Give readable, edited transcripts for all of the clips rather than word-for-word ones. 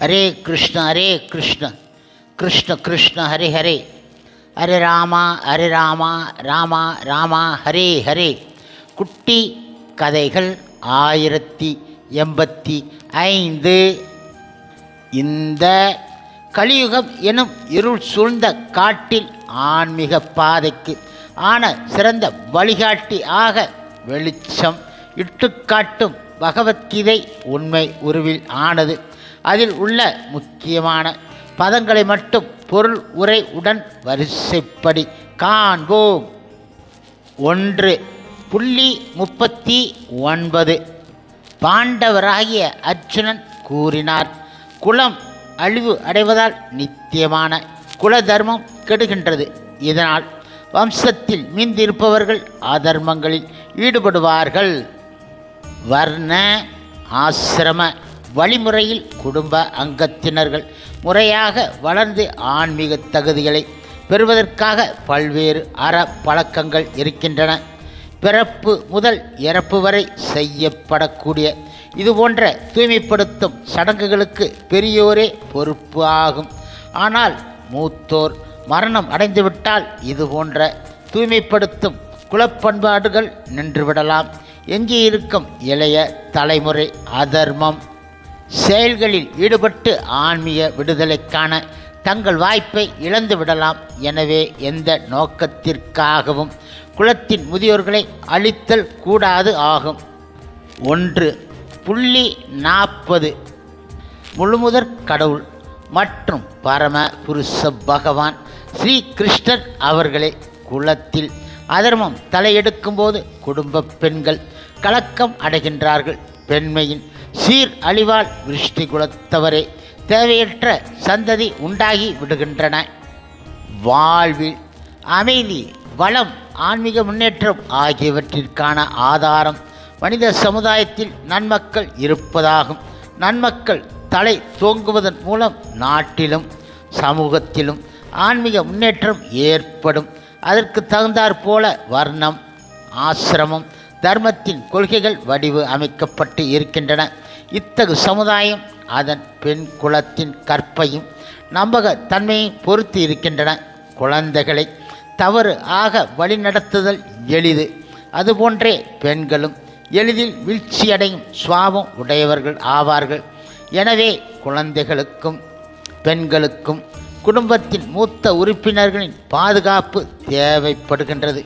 ஹரே கிருஷ்ண கிருஷ்ண கிருஷ்ண ஹரே ஹரே, ஹரே ராமா ராமா ராமா ஹரே ஹரே. குட்டி கதைகள் 1085. இந்த கலியுகம் எனும் இருள் சூழ்ந்த காட்டில் ஆன்மீக பாதைக்கு ஆன சிறந்த வழிகாட்டி ஆக வெளிச்சம் இட்டுக்காட்டும் பகவத்கீதை உண்மை உருவில் ஆனது. அதில் உள்ள முக்கியமான பதங்களை மட்டும் பொருள் உரை உடன் வரிசைப்படி காண்போம். 1.39 பாண்டவராகிய அர்ஜுனன் கூறினார், குலம் அழிவு அடைவதால் நித்தியமான குல தர்மம் கெடுகின்றது. இதனால் வம்சத்தில் மீந்திருப்பவர்கள் அதர்மங்களில் ஈடுபடுவார்கள். வர்ண ஆசிரம வழிமுறையில் குடும்ப அங்கத்தினர்கள் முறையாக வளர்ந்து ஆன்மீக தகுதிகளை பெறுவதற்காக பல்வேறு அற பழக்கங்கள் இருக்கின்றன. பிறப்பு முதல் இறப்பு வரை செய்யப்படக்கூடிய இதுபோன்ற தூய்மைப்படுத்தும் சடங்குகளுக்கு பெரியோரே பொறுப்பு ஆகும். ஆனால் மூத்தோர் மரணம் அடைந்துவிட்டால் இதுபோன்ற தூய்மைப்படுத்தும் குலப்பண்பாடுகள் நின்றுவிடலாம். எஞ்சியிருக்கும் இளைய தலைமுறை அதர்மம் செயல்களில் ஈடுபட்டு ஆன்மீக விடுதலைக்கான தங்கள் வாய்ப்பை இழந்து விடலாம். எனவே எந்த நோக்கத்திற்காகவும் குலத்தின் முதியோர்களை அழித்தல் கூடாது ஆகும். 1.40 முழுமுதற் கடவுள் மற்றும் பரம புருஷ பகவான் ஸ்ரீ கிருஷ்ணர் அவர்களே குலத்தில் அதர்மம் தலையெடுக்கும்போது குடும்ப பெண்கள் கலக்கம் அடைகின்றார்கள். பெண்மையின் சீர் அழிவால் விருஷ்டி குலத்தவரே தேவையற்ற சந்ததி உண்டாகி விடுகின்றன. வாழ்வில் அமைதி, வளம், ஆன்மீக முன்னேற்றம் ஆகியவற்றிற்கான ஆதாரம் மனித சமுதாயத்தில் நன்மக்கள் இருப்பதாகும். நன்மக்கள் தலை தோங்குவதன் மூலம் நாட்டிலும் சமூகத்திலும் ஆன்மீக முன்னேற்றம் ஏற்படும். அதற்கு தகுந்தாற் போல வர்ணம், ஆசிரமம், தர்மத்தின் கொள்கைகள் வடிவு அமைக்கப்பட்டு இருக்கின்றன. இத்தகு சமுதாயம் அதன் பெண் குலத்தின் கற்பையும் நம்பகத்தன்மையும் பொறுத்து இருக்கின்றன. குழந்தைகளை தவறு ஆக வழிநடத்துதல் எளிது. அதுபோன்றே பெண்களும் எளிதில் வீழ்ச்சியடையும் சுவாபம் உடையவர்கள் ஆவார்கள். எனவே குழந்தைகளுக்கும் பெண்களுக்கும் குடும்பத்தின் மூத்த உறுப்பினர்களின் பாதுகாப்பு தேவைப்படுகின்றது.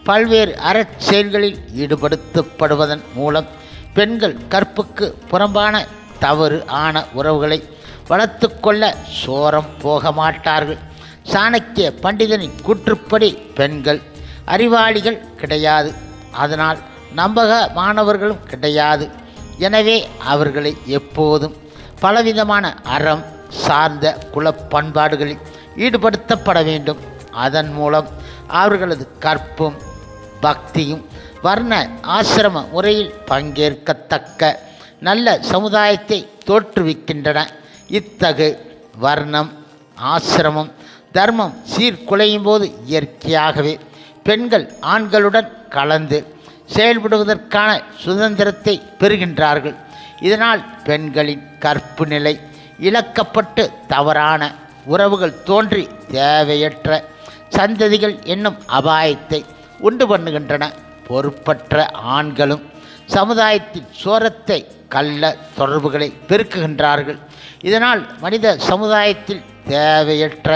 பல்வேறு அறச்செயல்களில் ஈடுபடுத்தப்படுவதன் மூலம் பெண்கள் கற்புக்கு புறம்பான தவறு ஆன உறவுகளை வளர்த்து கொள்ள சோரம் போக மாட்டார்கள். சாணக்கிய பண்டிதனின் கூற்றுப்படி பெண்கள் அறிவாளிகள் கிடையாது, அதனால் நம்பகமானவர்களும் கிடையாது. எனவே அவர்களை எப்போதும் பலவிதமான அறம் சார்ந்த குலப்பண்பாடுகளில் ஈடுபடுத்தப்பட வேண்டும். அதன் மூலம் அவர்களது கற்பும் பக்தியும் வர்ண ஆசிரம முறையில் பங்கேற்கத்தக்க நல்ல சமுதாயத்தை தோற்றுவிக்கின்றன. இத்தகு வர்ணம், ஆசிரமம், தர்மம் சீர்குலையும் போது இயற்கையாகவே பெண்கள் ஆண்களுடன் கலந்து செயல்படுவதற்கான சுதந்திரத்தை பெறுகின்றார்கள். இதனால் பெண்களின் கற்பு நிலை இழக்கப்பட்டு தவறான உறவுகள் தோன்றி தேவையற்ற சந்ததிகள் என்னும் அபாயத்தை உண்டு பண்ணுகின்றன. பொறுப்பற்ற ஆண்களும் சமுதாயத்தின் சோரத்தை கள்ள தொடர்புகளை பெருக்குகின்றார்கள். இதனால் மனித சமுதாயத்தில் தேவையற்ற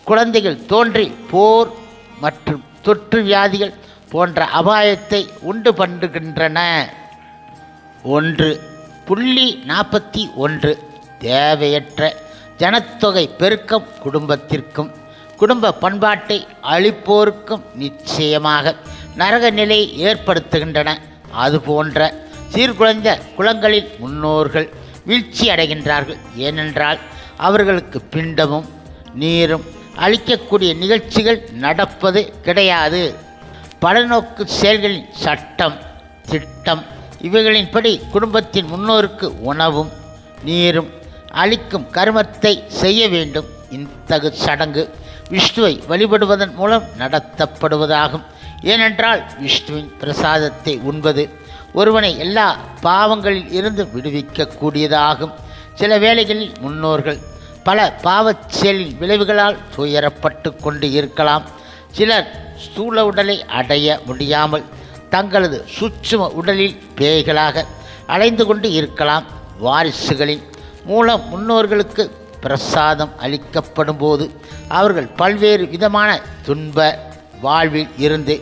குழந்தைகள் தோன்றி போர் மற்றும் தொற்று வியாதிகள் போன்ற அபாயத்தை உண்டு பண்ணுகின்றன. 1.41 தேவையற்ற ஜனத்தொகை பெருக்கம் குடும்பத்திற்கும் குடும்ப பண்பாட்டை அழிப்போருக்கும் நிச்சயமாக நரக நிலையை ஏற்படுத்துகின்றன. அதுபோன்ற சீர்குலைந்த குலங்களில் முன்னோர்கள் வீழ்ச்சி அடைகின்றார்கள். ஏனென்றால் அவர்களுக்கு பிண்டமும் நீரும் அளிக்கக்கூடிய நிகழ்ச்சிகள் நடப்பது கிடையாது. பலநோக்கு செயல்களின் சட்டம் திட்டம் இவைகளின்படி குடும்பத்தின் முன்னோருக்கு உணவும் நீரும் அளிக்கும் கர்மத்தை செய்ய வேண்டும். இத்தகு சடங்கு விஷ்ணுவை வழிபடுவதன் மூலம் நடத்தப்படுவதாகும். ஏனென்றால் விஷ்ணுவின் பிரசாதத்தை உண்பது ஒருவனை எல்லா பாவங்களில் இருந்து விடுவிக்கக்கூடியதாகும். சில வேளைகளில் முன்னோர்கள் பல பாவச் செயலின் விளைவுகளால் துயரப்பட்டு கொண்டு இருக்கலாம். சிலர் ஸ்தூல உடலை அடைய முடியாமல் தங்களது சூட்சும உடலில் பேய்களாக அலைந்து கொண்டு இருக்கலாம். வாரிசுகளின் மூலம் முன்னோர்களுக்கு பிரசாதம் அளிக்கப்படும் போது அவர்கள் பல்வேறு விதமான துன்ப வாழ்வில் இருந்து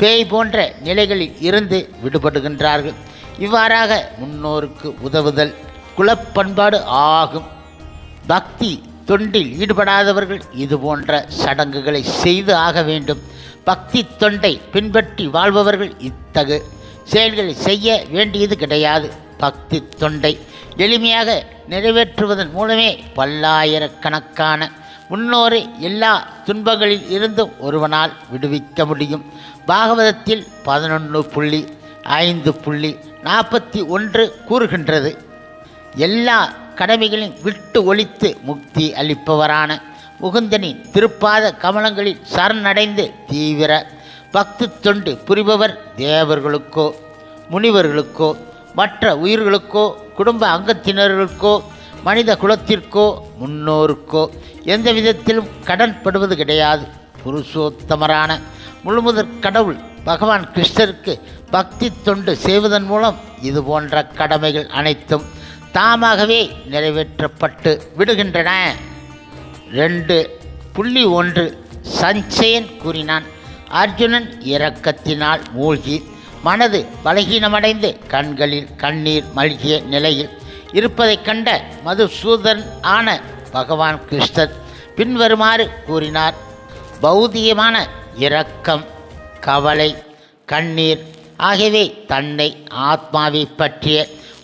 பேய் போன்ற நிலைகளில் இருந்து விடுபடுகின்றார்கள். இவ்வாறாக முன்னோருக்கு உதவுதல் குலப்பண்பாடு ஆகும். பக்தி தொண்டில் ஈடுபடாதவர்கள் இது போன்ற சடங்குகளை செய்து ஆக வேண்டும். பக்தி தொண்டை பின்பற்றி வாழ்பவர்கள் இத்தகு செயல்களை செய்ய வேண்டியது கிடையாது. பக்தி தொண்டை எளிமையாக நிறைவேற்றுவதன் மூலமே பல்லாயிரக்கணக்கான முன்னோரை எல்லா துன்பங்களில் இருந்தும் ஒருவனால் விடுவிக்க முடியும். பாகவதத்தில் 11.5.41 கூறுகின்றது, எல்லா கடமைகளையும் விட்டு ஒழித்து முக்தி அளிப்பவரான முகுந்தனின் திருப்பாத கமலங்களில் சரணடைந்து தீவிர பக்தி தொண்டு புரிபவர் தேவர்களுக்கோ முனிவர்களுக்கோ மற்ற உயிர்களுக்கோ குடும்ப அங்கத்தினர்களுக்கோ மனித குலத்திற்கோ முன்னோருக்கோ எந்த விதத்திலும் கடன்படுவது கிடையாது. புருஷோத்தமரான முழுமுதற் கடவுள் பகவான் கிருஷ்ணருக்கு பக்தி தொண்டு செய்வதன் மூலம் இது போன்ற கடமைகள் அனைத்தும் தாமாகவே நிறைவேற்றப்பட்டு விடுகின்றன. 2.1 சஞ்சயன் கூறினான், அர்ஜுனன் இரக்கத்தினால் மூழ்கி மனது பலகீனமடைந்து கண்களில் கண்ணீர் மல்கிய நிலையில் இருப்பதைக் கண்ட மதுசூதன் ஆன பகவான் கிருஷ்ணர் பின்வருமாறு கூறினார். பௌதிகமான இரக்கம், கவலை, கண்ணீர் ஆகியவை தன்னை ஆத்மாவை பற்றிய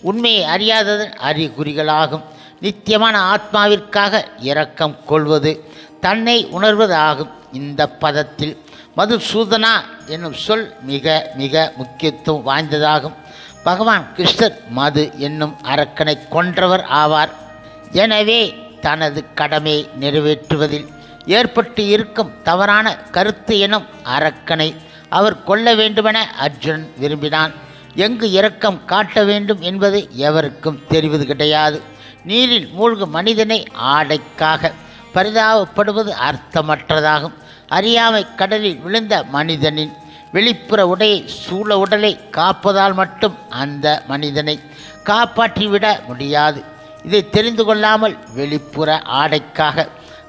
உண்மையை அறியாததன் அறிகுறிகளாகும். நித்தியமான ஆத்மாவிற்காக இரக்கம் கொள்வது தன்னை உணர்வது ஆகும். இந்த பதத்தில் மதுசூதனா என்னும் சொல் மிக மிக முக்கியத்துவம் வாய்ந்ததாகும். பகவான் கிருஷ்ணர் மது என்னும் அரக்கனை கொன்றவர் ஆவார். எனவே தனது கடமையை நிறைவேற்றுவதில் ஏற்பட்டு இருக்கும் தவறான கருத்து எனும் அரக்கனை அவர் கொல்ல வேண்டுமென அர்ஜுனன் விரும்பினான். எங்கு இரக்கம் காட்ட வேண்டும் என்பது எவருக்கும் தெரிவது கிடையாது. நீரில் மூழ்கும் மனிதனை ஆடைக்காக பரிதாபப்படுவது அர்த்தமற்றதாகும். அறியாமை கடலில் விழுந்த மனிதனின் வெளிப்புற உடையை சூழ உடலை காப்பதால் மட்டும் அந்த மனிதனை காப்பாற்றிவிட முடியாது. இதை தெரிந்து கொள்ளாமல் வெளிப்புற ஆடைக்காக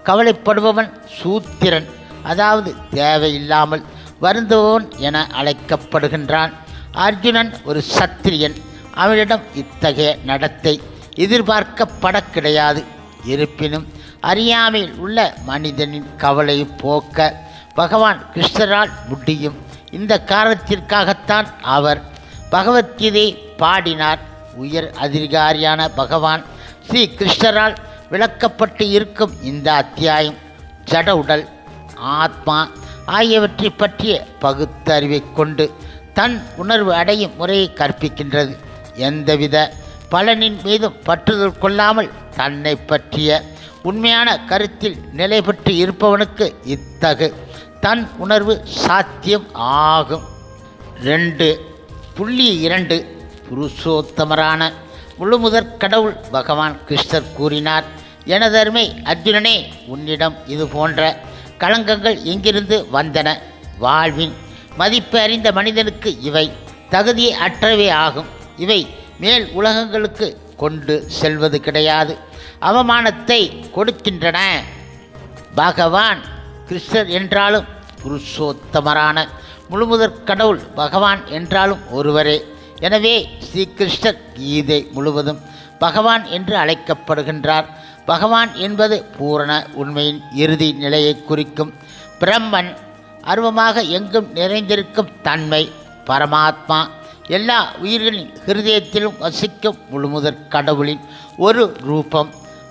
கவலைப்படுபவன் சூத்திரன், அதாவது தேவையில்லாமல் வருந்துபவன் என அழைக்கப்படுகின்றான். அர்ஜுனன் ஒரு சத்திரியன். அவனிடம் இத்தகைய நடத்தை எதிர்பார்க்கப்பட கிடையாது. இருப்பினும் அறியாமையில் உள்ள மனிதனின் கவலையை போக்க பகவான் கிருஷ்ணரால் முடியும். இந்த காரணத்திற்காகத்தான் அவர் பகவத்கீதையை பாடினார். உயர் அதிகாரியான பகவான் ஸ்ரீ கிருஷ்ணரால் விளக்கப்பட்டு இருக்கும் இந்த அத்தியாயம் ஜட உடல், ஆத்மா ஆகியவற்றை பற்றிய பகுத்தறிவை கொண்டு தன் உணர்வு அடையும் முறையை கற்பிக்கின்றது. எந்தவித பலனின் மீதும் பற்றுதல் கொள்ளாமல் தன்னை பற்றிய உண்மையான கருத்தில் நிலை பெற்று இருப்பவனுக்கு இத்தகு தன் உணர்வு சாத்தியம் ஆகும். 2.2 புருஷோத்தமரான முழுமுதற் கடவுள் பகவான் கிருஷ்ணர் கூறினார், எனதருமை அர்ஜுனனே, உன்னிடம் இது போன்ற களங்கங்கள் எங்கிருந்து வந்தன? வாழ்வின் மதிப்பு அறிந்த மனிதனுக்கு இவை தகுதியை அற்றவே ஆகும். இவை மேல் உலகங்களுக்கு கொண்டு செல்வது கிடையாது, அவமானத்தை கொடுக்கின்றன. பகவான் கிருஷ்ணர் என்றாலும் புருஷோத்தமரான முழுமுதற் கடவுள் பகவான் என்றாலும் ஒருவரே. எனவே ஸ்ரீகிருஷ்ணர் கீதை முழுவதும் பகவான் என்று அழைக்கப்படுகின்றார். பகவான் என்பது பூரண உண்மையின் இறுதி நிலையை குறிக்கும். பிரம்மன் அருவமாக எங்கும் நிறைந்திருக்கும் தன்மை. பரமாத்மா எல்லா உயிர்களின் ஹிருதயத்திலும் வசிக்கும் முழுமுதற் கடவுளின் ஒரு ரூபம்.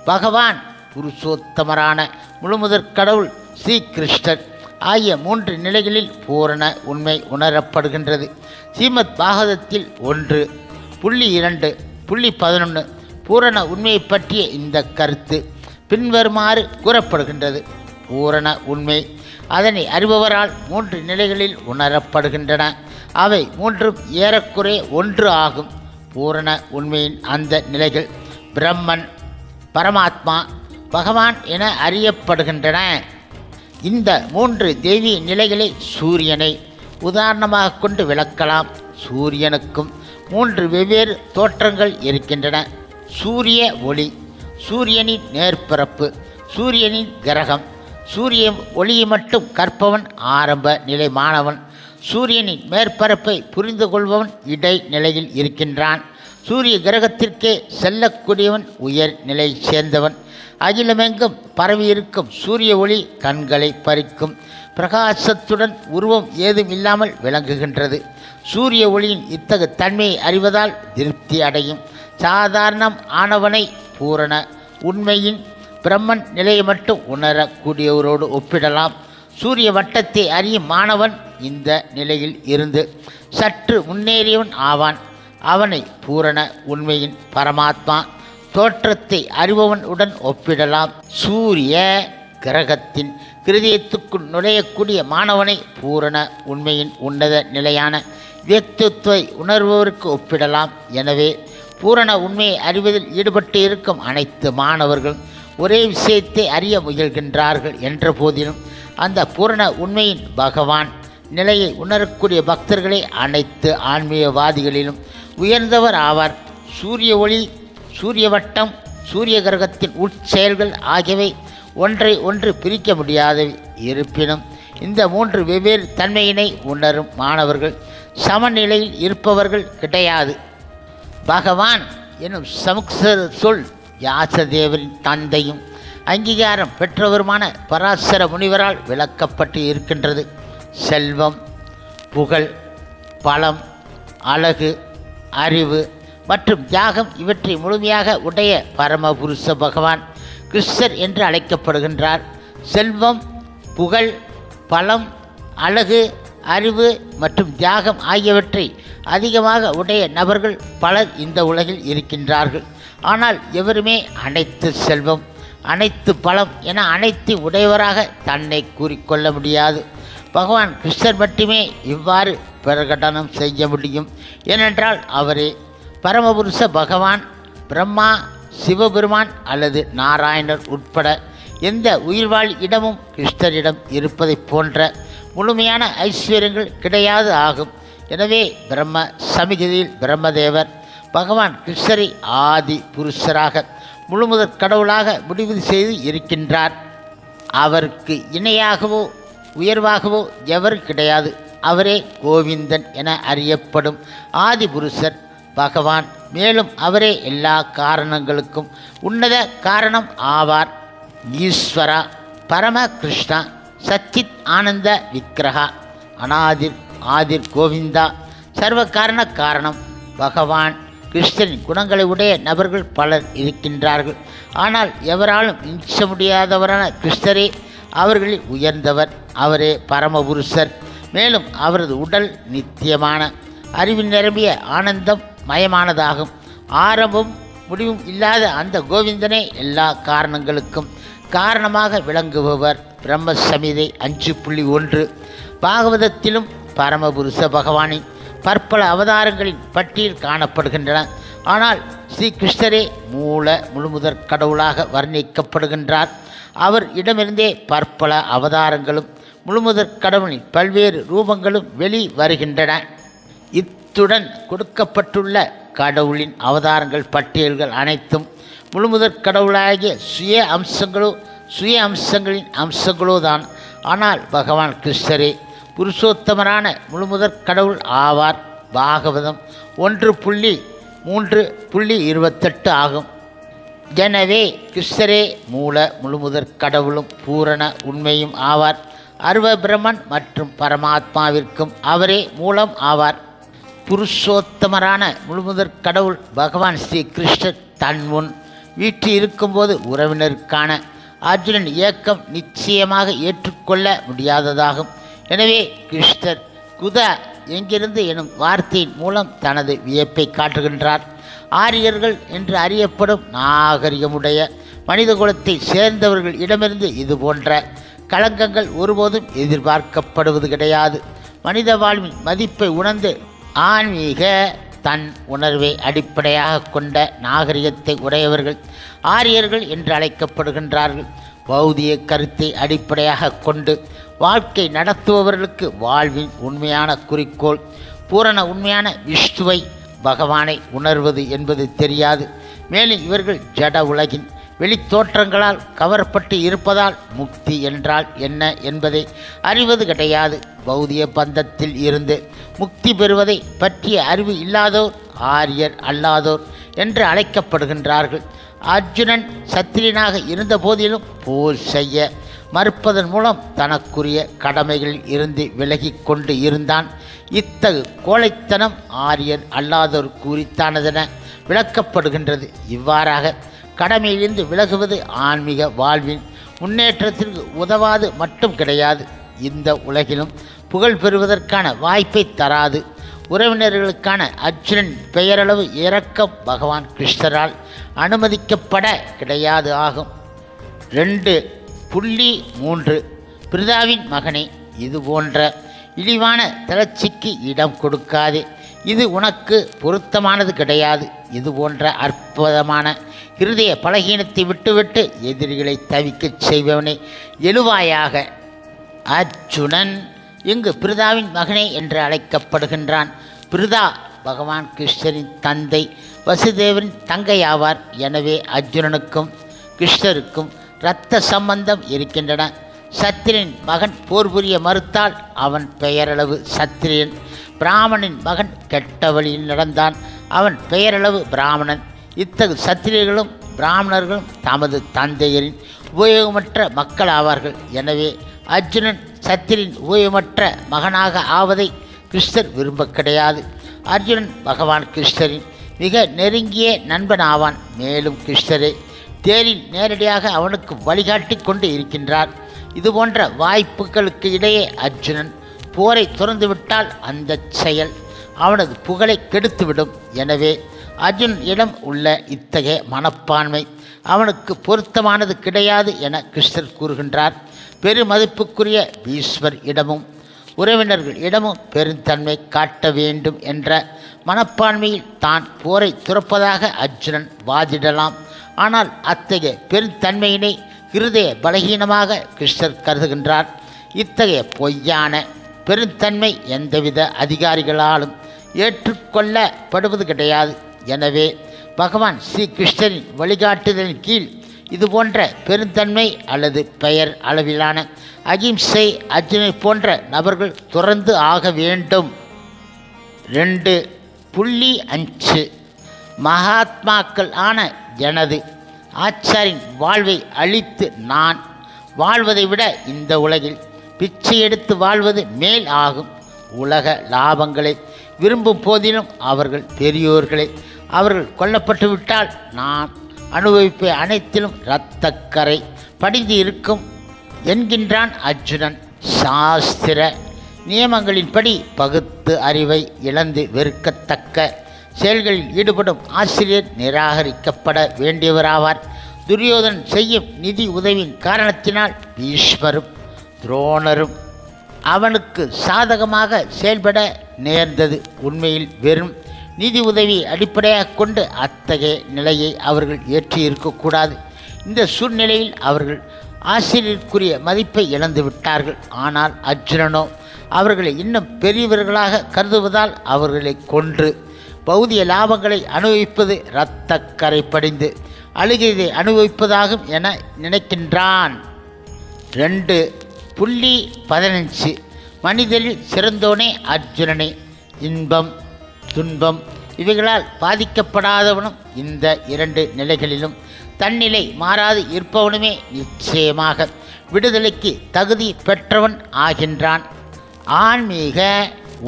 பகவான் புருஷோத்தமரான முழுமுதற் கடவுள் ஸ்ரீகிருஷ்ணர் ஆகிய 3 நிலைகளில் பூரண உண்மை உணரப்படுகின்றது. ஸ்ரீமத் பாகவதத்தில் 1.2.11 பூரண உண்மையை பற்றிய இந்த கருத்து பின்வருமாறு கூறப்படுகின்றது. பூரண உண்மை அதனை அறிபவரால் 3 நிலைகளில் உணரப்படுகின்றன. அவை 3ம் ஏறக்குறைய ஒன்று ஆகும். பூரண உண்மையின் அந்த நிலைகள் பிரம்மன், பரமாத்மா, பகவான் என அறியப்படுகின்றன. இந்த 3 தெய்வீக நிலைகளை சூரியனை உதாரணமாக கொண்டு விளக்கலாம். சூரியனுக்கும் 3 வெவ்வேறு தோற்றங்கள் இருக்கின்றன. சூரிய ஒளி, சூரியனின் நேர்பரப்பு, சூரியனின் கிரகம். சூரிய ஒளியை மட்டும் கற்பவன் ஆரம்ப நிலை மாணவன். சூரியனின் மேற்பரப்பை புரிந்து கொள்பவன் இடைநிலையில் இருக்கின்றான். சூரிய கிரகத்திற்கே செல்லக்கூடியவன் உயர் நிலை சேர்ந்தவன். அகிலமெங்கும் பரவியிருக்கும் சூரிய ஒளி கண்களை பறிக்கும் பிரகாசத்துடன் உருவம் ஏதும் இல்லாமல் விளங்குகின்றது. சூரிய ஒளியின் இத்தகு தன்மையை அறிவதால் திருப்தி அடையும் சாதாரணம் ஆனவனை பூரண உண்மையின் பிரம்மன் நிலையை மட்டும் உணரக்கூடியவரோடு ஒப்பிடலாம். சூரிய வட்டத்தை அறியும் மாணவன் இந்த நிலையில் இருந்து சற்று முன்னேறியவன் ஆவான். அவனை பூரண உண்மையின் பரமாத்மா தோற்றத்தை அறிபவன் உடன் ஒப்பிடலாம். சூரிய கிரகத்தின் கிருதயத்துக்குள் நுழையக்கூடிய மாணவனை பூரண உண்மையின் உன்னத நிலையான வியக்தித்துவை உணர்பவருக்கு ஒப்பிடலாம். எனவே பூரண உண்மையை அறிவதில் ஈடுபட்டு இருக்கும் அனைத்து மாணவர்கள் ஒரே விஷயத்தை அறிய முயல்கின்றார்கள் என்ற போதிலும் அந்த பூரண உண்மையின் பகவான் நிலையை உணரக்கூடிய பக்தர்களே அனைத்து ஆன்மீகவாதிகளிலும் உயர்ந்தவர் ஆவார். சூரிய ஒளி, சூரிய வட்டம், சூரிய கிரகத்தின் உட்செயல்கள் ஆகியவை ஒன்றை ஒன்று பிரிக்க முடியாதவை. இருப்பினும் இந்த 3 வெவ்வேறு தன்மையினை உணரும் மாணவர்கள் சமநிலையில் இருப்பவர்கள் கிடையாது. பகவான் எனும் சமஸ்கிருத சொல் வியாசதேவரின் தந்தையும் அங்கீகாரம் பெற்றவருமான பராசர முனிவரால் விளக்கப்பட்டு இருக்கின்றது. செல்வம், புகழ், பலம், அழகு, அறிவு மற்றும் தியாகம் இவற்றை முழுமையாக உடைய பரமபுருஷ பகவான் கிருஷ்ணர் என்று அழைக்கப்படுகின்றார். செல்வம், புகழ், பலம், அழகு, அறிவு மற்றும் தியாகம் ஆகியவற்றை அதிகமாக உடைய நபர்கள் பலர் இந்த உலகில் இருக்கின்றார்கள். ஆனால் எவருமே அனைத்து செல்வம், அனைத்து பலம் என அனைத்து உடையவராக தன்னை கூறிக்கொள்ள முடியாது. பகவான் கிருஷ்ணர் மட்டுமே இவ்வாறு பிரகடனம் செய்ய முடியும். ஏனென்றால் அவரே பரமபுருஷ பகவான். பிரம்மா, சிவபெருமான் அல்லது நாராயணர் உட்பட எந்த உயிர்வாழ் இடமும் கிருஷ்ணரிடம் இருப்பதைப் போன்ற முழுமையான ஐஸ்வர்யங்கள் கிடையாது ஆகும். எனவே பிரம்ம சமிதியில் பிரம்மதேவர் பகவான் கிருஷ்ணரை ஆதி புருஷராக முழுமுதற் கடவுளாக முடிவு செய்து இருக்கின்றார். அவருக்கு இணையாகவோ உயர்வாகவோ எவர் கிடையாது. அவரே கோவிந்தன் என அறியப்படும் ஆதி புருஷர் பகவான். மேலும் அவரே எல்லா காரணங்களுக்கும் உன்னத காரணம் ஆவார். ஈஸ்வரா, பரம கிருஷ்ணா, சச்சித் ஆனந்த விக்கிரகா, அநாதிர் ஆதிர் கோவிந்தா, சர்வ காரண காரணம். பகவான் கிருஷ்ணரின் குணங்களை உடைய நபர்கள் பலர் இருக்கின்றார்கள். ஆனால் எவராலும் மிஞ்ச முடியாதவரான கிருஷ்ணரே அவர்களில் உயர்ந்தவர். அவரே பரமபுருஷர். மேலும் அவரது உடல் நித்தியமான அறிவில் நிரம்பிய ஆனந்தம் மயமானதாகும். ஆரம்பம் முடிவும் இல்லாத அந்த கோவிந்தனே எல்லா காரணங்களுக்கும் காரணமாக விளங்குபவர். பிரம்ம சமிதை 5.1 பாகவதத்திலும் பரமபுருஷ பகவானின் பற்பல அவதாரங்களின் பட்டியல் காணப்படுகின்றன. ஆனால் ஸ்ரீ கிருஷ்ணரே முழுமுதற் கடவுளாக வர்ணிக்கப்படுகின்றார். அவர் இடமிருந்தே பற்பல அவதாரங்களும் முழுமுதற் கடவுளின் பல்வேறு ரூபங்களும் வெளி வருகின்றன. இத்துடன் கொடுக்கப்பட்டுள்ள கடவுளின் அவதாரங்கள் பட்டியல்கள் அனைத்தும் முழுமுதற் கடவுளாகிய சுய அம்சங்களின் அம்சங்களோ தான். ஆனால் பகவான் கிருஷ்ணரே புருஷோத்தமரான முழுமுதற் கடவுள் ஆவார். பாகவதம் 1.3.28 ஆகும். எனவே கிருஷ்ணரே முழுமுதற் கடவுளும் பூரண உண்மையும் ஆவார். அருவ பிரம்மன் மற்றும் பரமாத்மாவிற்கும் அவரே மூலம் ஆவார். புருஷோத்தமரான முழுமுதற் கடவுள் பகவான் ஸ்ரீ கிருஷ்ணர் தன் முன் வீட்டு இருக்கும்போது உறவினருக்கான அர்ஜுனன் இயக்கம் நிச்சயமாக ஏற்றுக்கொள்ள முடியாததாகும். எனவே கிருஷ்ணர் குத எங்கிருந்து எனும் வார்த்தையின் மூலம் தனது வியப்பை காட்டுகின்றார். ஆரியர்கள் என்று அறியப்படும் நாகரிகமுடைய மனித குலத்தை சேர்ந்தவர்கள் இடமிருந்து இது போன்ற களங்கங்கள் ஒருபோதும் எதிர்பார்க்கப்படுவது கிடையாது. மனித வாழ்வின் மதிப்பை உணர்ந்து ஆன்மீக தன் உணர்வை அடிப்படையாக கொண்ட நாகரிகத்தை உடையவர்கள் ஆரியர்கள் என்று அழைக்கப்படுகின்றார்கள். பௌதிக கருத்தை அடிப்படையாக கொண்டு வாழ்க்கை நடத்துபவர்களுக்கு வாழ்வின் உண்மையான குறிக்கோள் பூரண உண்மையான விஷ்ணுவை பகவானை உணர்வது என்பது தெரியாது. மேலும் இவர்கள் ஜட உலகின் வெளித்தோற்றங்களால் கவரப்பட்டு இருப்பதால் முக்தி என்றால் என்ன என்பதை அறிவது கிடையாது. பௌதிக பந்தத்தில் இருந்து முக்தி பெறுவதை பற்றிய அறிவு இல்லாதோர் ஆரியர் அல்லாதோர் என்று அழைக்கப்படுகின்றார்கள். அர்ஜுனன் சத்திரியனாக இருந்த போதிலும் போர் செய்ய மறுப்பதன் மூலம் தனக்குரிய கடமைகளில் இருந்து விலகி கொண்டு இருந்தான். இத்தகு கோழைத்தனம் ஆரியர் அல்லாதோர் குறித்தானதென விளக்கப்படுகின்றது. இவ்வாறாக கடமையிலிருந்து விலகுவது ஆன்மீக வாழ்வின் முன்னேற்றத்திற்கு உதவாது மட்டும் கிடையாது, இந்த உலகிலும் புகழ் பெறுவதற்கான வாய்ப்பை தராது. உறவினர்களுக்கான அர்ஜுனன் பெயரளவு இரக்கம் பகவான் கிருஷ்ணரால் அனுமதிக்கப்பட கிடையாது ஆகும். 2.3 பிரிதாவின் மகனே, இது போன்ற இழிவான தளர்ச்சிக்கு இடம் கொடுக்காதே. இது உனக்கு பொருத்தமானது கிடையாது. இது போன்ற அற்புதமான இருதய பலகீனத்தை விட்டுவிட்டு எதிரிகளை தவிக்கச் செய்பவனே எழுவாயாக. அர்ஜுனன் இங்கு பிரிதாவின் மகனே என்று அழைக்கப்படுகின்றான். பிரிதா பகவான் கிருஷ்ணரின் தந்தை வசுதேவரின் தங்கை ஆவார். எனவே அர்ஜுனனுக்கும் கிருஷ்ணருக்கும் இரத்த சம்பந்தம் இருக்கின்றன. சத்திரியன் மகன் போர் புரிய மறுத்தால் அவன் பெயரளவு சத்திரியன். பிராமணனின் மகன் கெட்ட வழியில் நடந்தான், அவன் பெயரளவு பிராமணன். இத்தகு சத்திரியர்களும் பிராமணர்களும் தமது தந்தையரின் உபயோகமற்ற மக்கள் ஆவார்கள். எனவே அர்ஜுனன் சத்திரின் உபயோகமற்ற மகனாக ஆவதை கிருஷ்ணர் விரும்ப கிடையாது. அர்ஜுனன் பகவான் கிருஷ்ணரின் மிக நெருங்கிய நண்பன் ஆவான். மேலும் கிருஷ்ணரே தேரில் நேரடியாக அவனுக்கு வழிகாட்டி கொண்டு இருக்கின்றார். இதுபோன்ற வாய்ப்புகளுக்கு இடையே அர்ஜுனன் போரை துறந்துவிட்டால் அந்த செயல் அவனது புகழை கெடுத்துவிடும். எனவே அர்ஜுன் இடம் உள்ள இத்தகைய மனப்பான்மை அவனுக்கு பொருத்தமானது கிடையாது என கிருஷ்ணர் கூறுகின்றார். பெருமதிப்புக்குரிய பீஷ்மர் இடமும் உறவினர்கள் இடமும் பெருந்தன்மை காட்ட வேண்டும் என்ற மனப்பான்மையில் தான் போரை துறப்பதாக அர்ஜுனன் வாதிடலாம். ஆனால் அத்தகைய பெருந்தன்மையினை இருதய பலகீனமாக கிருஷ்ணர் கருதுகின்றார். இத்தகைய பொய்யான பெருந்தன்மை எந்தவித அதிகாரிகளாலும் ஏற்றுக்கொள்ளப்படுவது கிடையாது. எனவே பகவான் ஸ்ரீ கிருஷ்ணரின் வழிகாட்டுதலின் கீழ் இதுபோன்ற பெருந்தன்மை அல்லது பெயர் அளவிலான அகிம்சை அர்ஜுனை போன்ற நபர்கள் துறந்து ஆக வேண்டும். 2.5 மகாத்மாக்கள் ஆன எனது ஆச்சாரின் வாழ்வை அழித்து நான் வாழ்வதை விட இந்த உலகில் பிச்சை எடுத்து வாழ்வது மேல் ஆகும். உலக லாபங்களை விரும்பும் போதிலும் அவர்கள் பெரியோர்களே, அவர்கள் கொல்லப்பட்டு விட்டால் நான் அனுபவிப்பை அனைத்திலும் இரத்தக்கரை படிந்து இருக்கும் என்கின்றான் அர்ஜுனன். சாஸ்திர நியமங்களின்படி பகுத்து அறிவை இழந்து வெறுக்கத்தக்க செயல்களில் ஈடுபடும் ஆசிரியர் நிராகரிக்கப்பட வேண்டியவராவார். துரியோதன் செய்யும் நிதி உதவியின் காரணத்தினால் பீஷ்மரும் துரோணரும் அவனுக்கு சாதகமாக செயல்பட நேர்ந்தது. உண்மையில் வெறும் நிதி உதவியை அடிப்படையாக கொண்டு அத்தகைய நிலையை அவர்கள் ஏற்றியிருக்கக்கூடாது. இந்த சூழ்நிலையில் அவர்கள் ஆசிரியருக்குரிய மதிப்பை இழந்து விட்டார்கள். ஆனால் அர்ஜுனனோ அவர்களை இன்னும் பெரியவர்களாக கருதுவதால் அவர்களை கொன்று பௌதிக லாபங்களை அனுபவிப்பது இரத்தக்கரை படிந்து அழுகையை அனுபவிப்பதாகும் என நினைக்கின்றான். 2.15 மனிதரில் சிறந்தோனே அர்ஜுனனே. இன்பம் துன்பம் இவைகளால் பாதிக்கப்படாதவனும் இந்த 2 நிலைகளிலும் தன்னிலை மாறாது இருப்பவனுமே நிச்சயமாக விடுதலைக்கு தகுதி பெற்றவன் ஆகின்றான். ஆன்மீக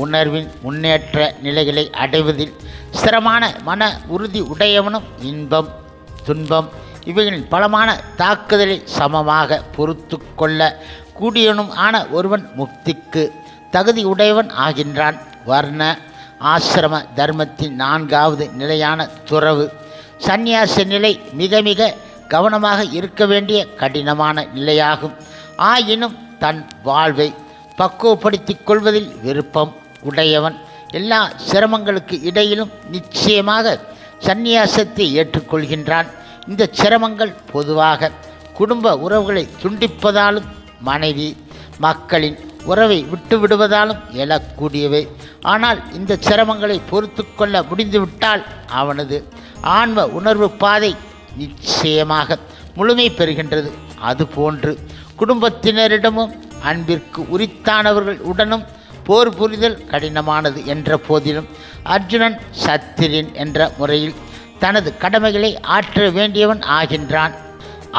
உணர்வின் முன்னேற்ற நிலைகளை அடைவதில் ஸ்திரமான மன உறுதி உடையவனும் இன்பம் துன்பம் இவைகளின் பலமான தாக்குதலை சமமாக பொறுத்து கொள்ள கூடியவனும் ஆன ஒருவன் முக்திக்கு தகுதி உடையவன் ஆகின்றான். வர்ண ஆசிரம தர்மத்தின் 4வது நிலையான துறவு சந்நியாச நிலை மிக மிக கவனமாக இருக்க வேண்டிய கடினமான நிலையாகும். ஆயினும் தன் வாழ்வை பக்குவப்படுத்திக் கொள்வதில் விருப்பம் உடையவன் எல்லா சிரமங்களுக்கு இடையிலும் நிச்சயமாக சந்நியாசத்தை ஏற்றுக்கொள்கின்றான். இந்த சிரமங்கள் பொதுவாக குடும்ப உறவுகளை துண்டிப்பதாலும் மனைவி மக்களின் உறவை விட்டுவிடுவதாலும் எழக்கூடியவை. ஆனால் இந்த சிரமங்களை பொறுத்து கொள்ள முடிந்துவிட்டால் அவனது ஆன்ம உணர்வு பாதை நிச்சயமாக முழுமை பெறுகின்றது. அதுபோன்று குடும்பத்தினரிடமும் அன்பிற்கு உரித்தானவர்கள் உடனும் போர் புரிதல் கடினமானது என்ற போதிலும் அர்ஜுனன் சத்திரியன் என்ற முறையில் தனது கடமைகளை ஆற்ற வேண்டியவன் ஆகின்றான்.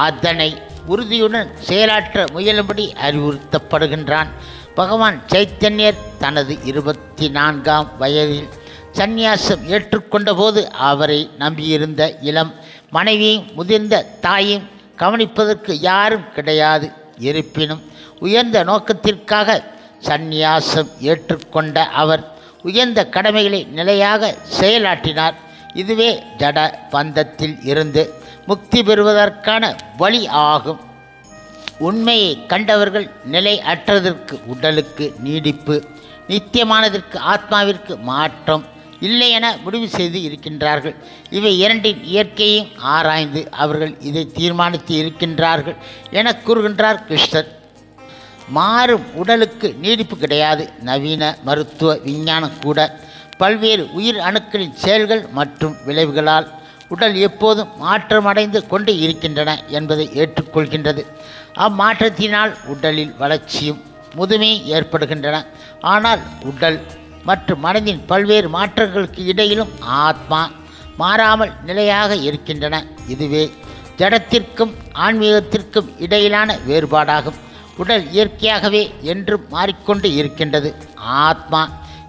அதனை உறுதியுடன் செயலாற்ற முயலும்படி அறிவுறுத்தப்படுகின்றான். பகவான் சைத்தன்யர் தனது 24ஆம் வயதில் சந்நியாசம் ஏற்றுக்கொண்ட போது அவரை நம்பியிருந்த இளம் மனைவியும் முதிர்ந்த தாயையும் கவனிப்பதற்கு யாரும் கிடையாது. இருப்பினும் உயர்ந்த நோக்கத்திற்காக சந்நியாசம் ஏற்றுக்கொண்ட அவர் உயர்ந்த கடமைகளை நிலையாக செயலாற்றினார். இதுவே ஜட பந்தத்தில் இருந்து முக்தி பெறுவதற்கான வழி ஆகும். உண்மையை கண்டவர்கள் நிலை அற்றதற்கு உடலுக்கு நீடிப்பு, நித்தியமானதற்கு ஆத்மாவிற்கு மாற்றம் இல்லை என முடிவு செய்து இருக்கின்றார்கள். இவை இரண்டின் இயற்கையையும் ஆராய்ந்து அவர்கள் இதை தீர்மானித்து இருக்கின்றார்கள் என கூறுகின்றார் கிருஷ்ணர். மாறும் உடலுக்கு நீடிப்பு கிடையாது. நவீன மருத்துவ விஞ்ஞானம் கூட பல்வேறு உயிர் அணுக்களின் செயல்கள் மற்றும் விளைவுகளால் உடல் எப்போதும் மாற்றமடைந்து கொண்டு இருக்கின்றன என்பதை ஏற்றுக்கொள்கின்றது. அம்மாற்றத்தினால் உடலில் வளர்ச்சியும் முதுமையும் ஏற்படுகின்றன. ஆனால் உடல் மற்றும் மனதின் பல்வேறு மாற்றங்களுக்கு இடையிலும் ஆத்மா மாறாமல் நிலையாக இருக்கின்றன. இதுவே ஜடத்திற்கும் ஆன்மீகத்திற்கும் இடையிலான வேறுபாடாகும். உடல் இயற்கையாகவே என்றும் மாறிக்கொண்டு இருக்கின்றது. ஆத்மா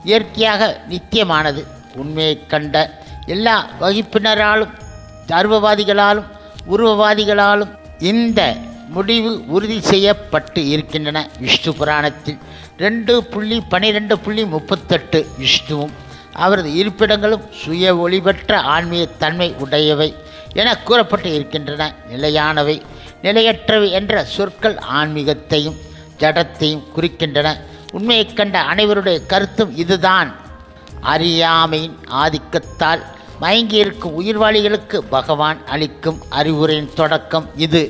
இயற்கையாக நித்தியமானது. உண்மையை கண்ட எல்லா வகுப்பினராலும் தர்மவாதிகளாலும் உருவவாதிகளாலும் இந்த முடிவு உறுதி செய்யப்பட்டு இருக்கின்றன. விஷ்ணு புராணத்தில் 2.12.38 விஷ்ணுவும் அவரது இருப்பிடங்களும் சுய ஒளிபெற்ற ஆன்மீக தன்மை உடையவை என கூறப்பட்டு இருக்கின்றன. நிலையானவை நிலையற்றவை என்ற சொற்கள் ஆன்மீகத்தையும் ஜடத்தையும் குறிக்கின்றன. உண்மையை கண்ட அனைவருடைய கருத்தும் இதுதான். அறியாமையின் ஆதிக்கத்தால் மயங்கியிருக்கும் உயிர்வாளிகளுக்கு பகவான் அளிக்கும் அறிவுரையின் தொடக்கம் இது.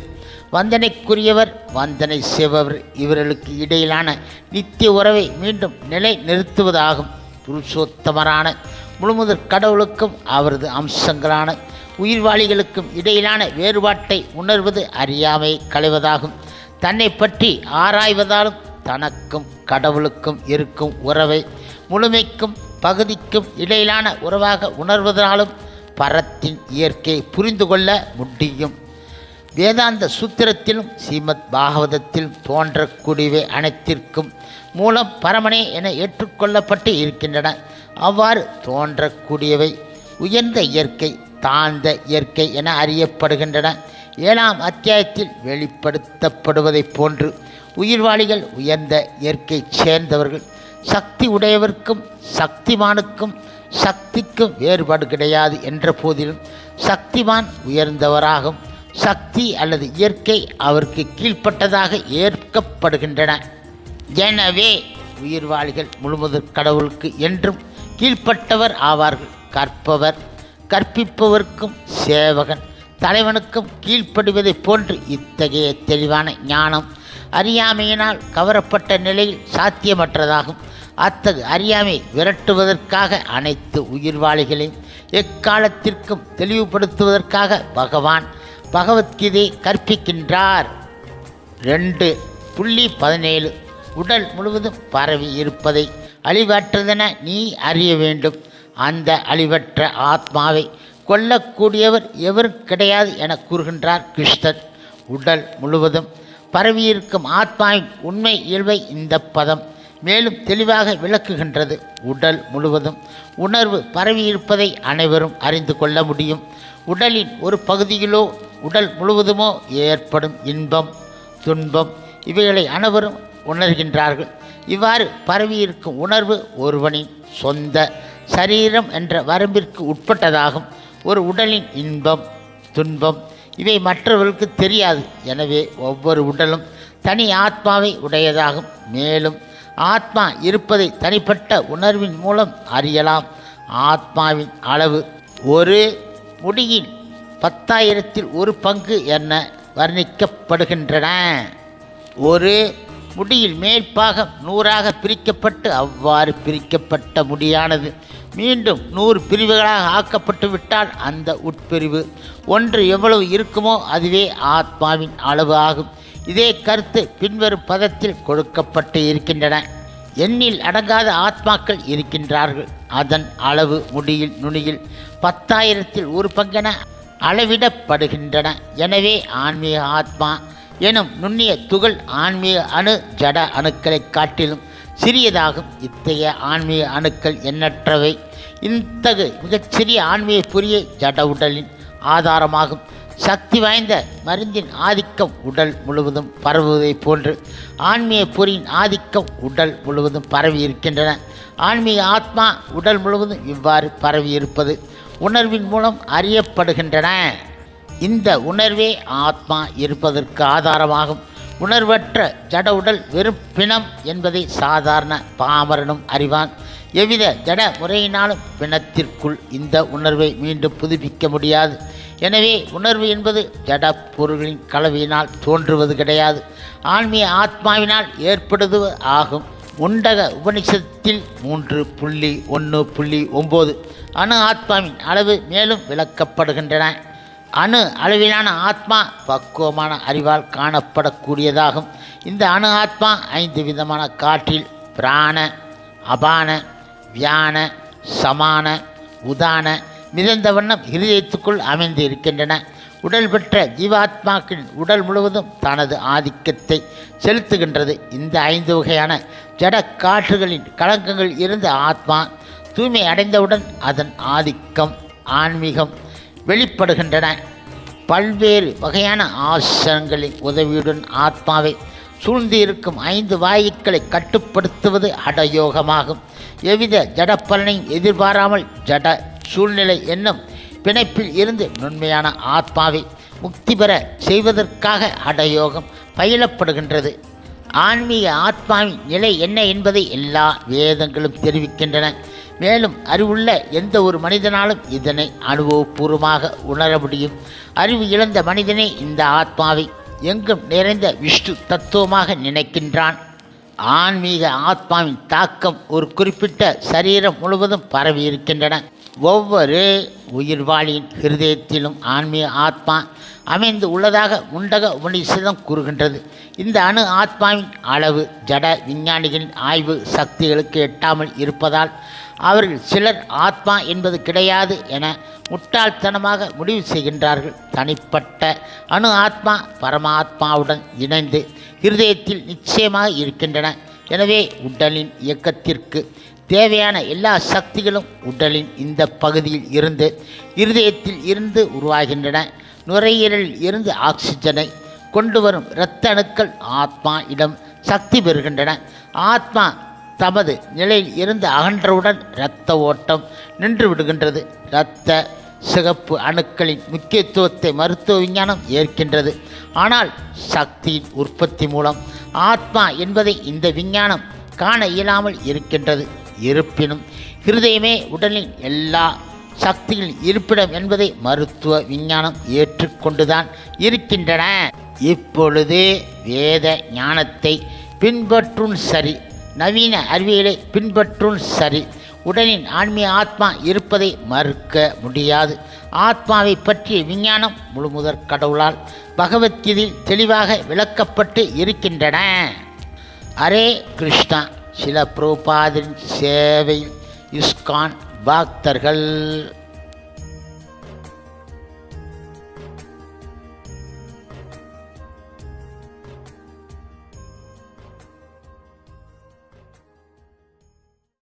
வந்தனைக்குரியவர் வந்தனை செய்பவர் இவர்களுக்கு இடையிலான நித்திய உறவை மீண்டும் நிலை நிறுத்துவதாகும். புருஷோத்தமரான முழுமுதற் கடவுளுக்கும் அவரது அம்சங்களான உயிர்வாளிகளுக்கும் இடையிலான வேறுபாட்டை உணர்வது அறியாமையை களைவதாகும். தன்னை பற்றி ஆராய்வதாலும் தனக்கும் கடவுளுக்கும் இருக்கும் உறவை முழுமைக்கும் பகுதிக்கும் இடையிலான உறவாக உணர்வதனாலும் பரத்தின் இயற்கையை புரிந்து கொள்ள முடியும். வேதாந்த சூத்திரத்திலும் ஸ்ரீமத் பாகவதத்திலும் தோன்றக்கூடியவை அனைத்திற்கும் மூலம் பரமனே என ஏற்றுக்கொள்ளப்பட்டு இருக்கின்றன. அவ்வாறு தோன்றக்கூடியவை உயர்ந்த இயற்கை தாழ்ந்த இயற்கை என அறியப்படுகின்றன. 7ஆம் அத்தியாயத்தில் வெளிப்படுத்தப்படுவதைப் போன்று உயிர்வாளிகள் உயர்ந்த இயற்கை சேர்ந்தவர்கள். சக்தி உடையவர்க்கும் சக்திமானுக்கும் சக்திக்கும் வேறுபாடு கிடையாது என்ற போதிலும் சக்திமான் உயர்ந்தவராகும். சக்தி அல்லது இயற்கை அவருக்கு கீழ்ப்பட்டதாக ஏற்கப்படுகின்றன. எனவே உயிர்வாளிகள் முழுமுதற் கடவுளுக்கு என்றும் கீழ்ப்பட்டவர் ஆவார்கள். கற்பவர் கற்பிப்பவர்க்கும் சேவகன் தலைவனுக்கும் கீழ்ப்படிவதைப் போன்று இத்தகைய தெளிவான ஞானம் அறியாமையினால் கவரப்பட்ட நிலையில் சாத்தியமற்றதாகும். அத்தகு அறியாமை விரட்டுவதற்காக அனைத்து உயிர்வாளிகளையும் எக்காலத்திற்கும் தெளிவுபடுத்துவதற்காக பகவான் பகவத்கீதை கற்பிக்கின்றார். 2.17 உடல் முழுவதும் பரவி இருப்பதை அழிவற்றதென நீ அறிய வேண்டும். அந்த அழிவற்ற ஆத்மாவை கொல்லக்கூடியவர் எவரும் கிடையாது என கூறுகின்றார் கிருஷ்ணர். உடல் முழுவதும் பரவியிருக்கும் ஆத்மாவின் உண்மை இயல்பை இந்த பதம் மேலும் தெளிவாக விளக்குகின்றது. உடல் முழுவதும் உணர்வு பரவியிருப்பதை அனைவரும் அறிந்து கொள்ள முடியும். உடலின் ஒரு பகுதியிலோ உடல் முழுவதுமோ ஏற்படும் இன்பம் துன்பம் இவைகளை அனைவரும் உணர்கின்றார்கள். இவ்வாறு பரவியிருக்கும் உணர்வு ஒருவனின் சொந்த சரீரம் என்ற வரம்பிற்கு உட்பட்டதாகும். ஒரு உடலின் இன்பம் துன்பம் இவை மற்றவர்களுக்கு தெரியாது. எனவே ஒவ்வொரு உடலும் தனி ஆத்மாவை உடையதாகும். மேலும் ஆத்மா இருப்பதை தனிப்பட்ட உணர்வின் மூலம் அறியலாம். ஆத்மாவின் அளவு ஒரு முடியின் 10,000ல் 1 பங்கு என வர்ணிக்கப்படுகின்றன. ஒரு முடியில் மேற்பாகம் 100ஆக பிரிக்கப்பட்டு அவ்வாறு பிரிக்கப்பட்ட முடியானது மீண்டும் 100 பிரிவுகளாக ஆக்கப்பட்டு விட்டால் அந்த உட்பிரிவு ஒன்று எவ்வளவு இருக்குமோ அதுவே ஆத்மாவின் அளவு ஆகும். இதே கருத்து பின்வரும் பதத்தில் கொடுக்கப்பட்டு இருக்கின்றன. எண்ணில் அடங்காத ஆத்மாக்கள் இருக்கின்றார்கள். அதன் அளவு முடியில் நுனியில் 10,000ல் 1 பங்கென அளவிடப்படுகின்றன. எனவே ஆன்மீக ஆத்மா எனும் நுண்ணிய துகள் ஆன்மீக அணு ஜட அணுக்களை காட்டிலும் சிறியதாகும். இத்தகைய ஆன்மீக அணுக்கள் எண்ணற்றவை. இத்தகு மிகச்சிறிய ஆன்மீக பொறியை ஜட உடலின் ஆதாரமாகும். சக்தி வாய்ந்த மருந்தின் ஆதிக்கம் உடல் முழுவதும் பரவுவதைப் போன்று ஆன்மீக பொறியின் ஆதிக்கம் உடல் முழுவதும் பரவி இருக்கின்றன. ஆன்மீக ஆத்மா உடல் முழுவதும் இவ்வாறு பரவி இருப்பது உணர்வின் மூலம் அறியப்படுகின்றன. இந்த உணர்வே ஆத்மா இருப்பதற்கு ஆதாரமாகும். உணர்வற்ற ஜட உடல் வெறும் பிணம் என்பதை சாதாரண பாமரனும் அறிவான். எவ்வித ஜட முறையினாலும் பிணத்திற்குள் இந்த உணர்வை மீண்டும் புதுப்பிக்க முடியாது. எனவே உணர்வு என்பது ஜட பொருள்களின் கலவையினால் தோன்றுவது கிடையாது, ஆன்மீக ஆத்மாவினால் ஏற்படுவது ஆகும். முண்டக உபனிஷத்தில் 3.1.9 அணு ஆத்மாவின் அளவு மேலும் விளக்கப்படுகின்றன. அணு அளவிலான ஆத்மா பக்குவமான அறிவால் காணப்படக்கூடியதாகும். இந்த அணு ஆத்மா 5 விதமான காற்றில் பிராண, அபான, வியான, சமான, உதான மிதந்த வண்ணம் இருதயத்துக்குள் அமைந்து இருக்கின்றன. உடல் பெற்ற ஜீவாத்மாக்களின் உடல் முழுவதும் தனது ஆதிக்கத்தை செலுத்துகின்றது. இந்த 5 வகையான ஜட காற்றுகளின் கலங்கங்கள் இருந்த ஆத்மா தூய்மை அடைந்தவுடன் அதன் ஆதிக்கம் ஆன்மீகம் வெளிப்படுகின்றன. பல்வேறு வகையான ஆசனங்களின் உதவியுடன் ஆத்மாவை சூழ்ந்து இருக்கும் 5 வாயுக்களை கட்டுப்படுத்துவது ஹடயோகமாகும். எவ்வித ஜட பலனையும் எதிர்பாராமல் ஜட சூழ்நிலை என்னும் பிணைப்பில் இருந்து நுண்மையான ஆத்மாவை முக்தி பெற செய்வதற்காக ஹடயோகம் பயிலப்படுகின்றது. ஆன்மீக ஆத்மாவின் நிலை என்ன என்பதை எல்லா வேதங்களும் தெரிவிக்கின்றன. மேலும் அறிவுள்ள எந்த ஒரு மனிதனாலும் இதனை அனுபவபூர்வமாக உணர முடியும். அறிவு இழந்த மனிதனே இந்த ஆத்மாவை எங்கும் நிறைந்த விஷ்ணு தத்துவமாக நினைக்கின்றான். ஆன்மீக ஆத்மாவின் தாக்கம் ஒரு குறிப்பிட்ட சரீரம் முழுவதும் பரவி இருக்கின்றன. ஒவ்வொரு உயிர்வாளியின் ஹிருதயத்திலும் ஆன்மீக ஆத்மா அமைந்து உள்ளதாக முண்டக உபனிஷதம் கூறுகின்றது. இந்த அணு ஆத்மாவின் அளவு ஜட விஞ்ஞானிகளின் ஆய்வு சக்திகளுக்கு எட்டாமல் இருப்பதால் அவர்கள் சிலர் ஆத்மா என்பது கிடையாது என முட்டாள்தனமாக முடிவு செய்கின்றார்கள். தனிப்பட்ட அணு ஆத்மா பரமாத்மாவுடன் இணைந்து இருதயத்தில் நிச்சயமாக இருக்கின்றன. எனவே உடலின் இயக்கத்திற்கு தேவையான எல்லா சக்திகளும் உடலின் இந்த பகுதியில் இருந்து இருதயத்தில் இருந்து உருவாகின்றன. நுரையீரலில் இருந்து ஆக்சிஜனை கொண்டு வரும் இரத்த அணுக்கள் ஆத்மா இடம் சக்தி பெறுகின்றன. ஆத்மா தமது நிலையில் இருந்து அகன்றவுடன் இரத்த ஓட்டம் நின்று விடுகின்றது. இரத்த சிகப்பு அணுக்களின் முக்கியத்துவத்தை மருத்துவ விஞ்ஞானம் ஏற்கின்றது. ஆனால் சக்தியின் உற்பத்தி மூலம் ஆத்மா என்பதை இந்த விஞ்ஞானம் காண இயலாமல் இருக்கின்றது. இருப்பினும் ஹிருதயமே உடலின் எல்லா சக்திகளின் இருப்பிடம் என்பதை மருத்துவ விஞ்ஞானம் ஏற்றுக்கொண்டுதான் இருக்கின்றன. இப்பொழுது வேத ஞானத்தை பின்பற்றும் சரி, நவீன அறிவியலை பின்பற்றும் சரி, உடலின் ஆன்மீக ஆத்மா இருப்பதை மறுக்க முடியாது. ஆத்மாவை பற்றிய விஞ்ஞானம் முழுமுதற் கடவுளால் பகவத்கீதையில் தெளிவாக விளக்கப்பட்டு இருக்கின்றன. ஹரே கிருஷ்ணா. சில பிரபுபாதரின் சேவையில் இஸ்கான் பக்தர்கள்.